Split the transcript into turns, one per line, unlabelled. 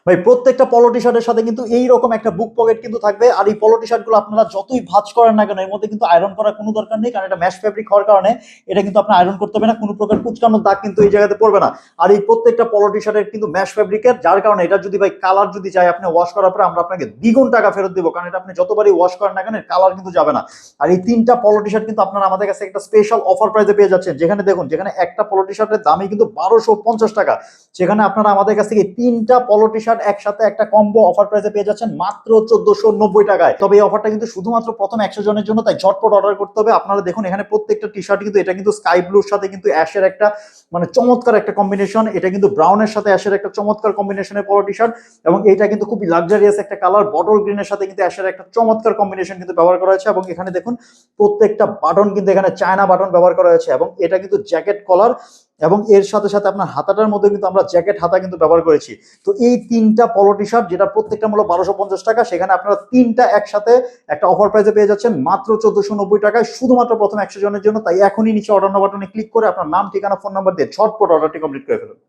ভাই প্রত্যেকটা পলো টি শার্টের সাথে কিন্তু এইরকম একটা বুক পকেট কিন্তু থাকবে। আর এই পলো টি শার্ট গুলো আপনারা যতই ভাঁজ করেন না কেন, এর মধ্যে কিন্তু আয়রন করার কোনো দরকার নেই, কারণ এটা ম্যাশ ফেব্রিক হওয়ার কারণে এটা কিন্তু আপনার আয়রন করতে হবে না, কোনো প্রকার কুচকানোর দাগ কিন্তু এই জায়গাতে পড়বে না। আর এই প্রত্যেকটা পলো টি শার্টের কিন্তু ম্যাশ ফেব্রিকের, যার কারণে এটা যদি ভাই কালার যদি চাই আপনি ওয়াশ করার পরে আমরা আপনাকে দ্বিগুণ টাকা ফেরত দিব, কারণ এটা আপনি যতবারই ওয়াশ করেন না কেন কালার কিন্তু যাবে না। আর এই তিনটা পলো টি শার্ট কিন্তু আপনারা আমাদের কাছে একটা স্পেশাল অফার প্রাইসে পেয়ে যাচ্ছেন, যেখানে দেখুন, যেখানে একটা পলো টি শার্টের দামই কিন্তু 1250 টাকা, সেখানে আপনারা আমাদের কাছ থেকে তিনটা পলো টি শার্ট একসাথে একটা কম্বো অফার প্রাইসে পেয়ে যাচ্ছেন মাত্র 1490 টাকায়। তবে এই অফারটা কিন্তু শুধুমাত্র প্রথম 100 জনের জন্য, তাই ঝটপট অর্ডার করতে হবে। আপনারা দেখুন এখানে প্রত্যেকটা টি শার্ট কিন্তু, এটা কিন্তু স্কাই ব্লুর সাথে কিন্তু অ্যাশের একটা মানে চমৎকার একটা কম্বিনেশন, এটা কিন্তু ব্রাউনের সাথে অ্যাশের একটা চমৎকার কম্বিনেশনের পলো টি শার্ট, এবং এটা কিন্তু খুবই লাক্সারিয়াস একটা কালার, বটল গ্রিনের সাথে কিন্তু অ্যাশের একটা চমৎকার কম্বিনেশন কিন্তু ব্যবহার করা হয়েছে। এবং এখানে দেখুন প্রত্যেকটা বাটন কিন্তু এখানে চায়না বাটন ব্যবহার করা হয়েছে, এবং এটা কিন্তু জ্যাকেট কলার, এবং এর সাথে সাথে আপনার হাতাটার মধ্যে কিন্তু আমরা জ্যাকেট হাতা কিন্তু ব্যবহার করেছি। তো এই তিনটা পলো টি শার্ট, যেটা প্রত্যেকটা মূল্য 1250 টাকা, সেখানে আপনারা তিনটা একসাথে একটা অফার প্রাইসে পেয়ে যাচ্ছেন মাত্র 1490 টাকায়, শুধুমাত্র প্রথম 100 জনের জন্য। তাই এখনই নিচে অর্ডার বাটনে ক্লিক করে আপনার নাম, ঠিকানা, ফোন নাম্বার দিয়ে ঝটপট অর্ডারটি কমপ্লিট করে ফেলুন।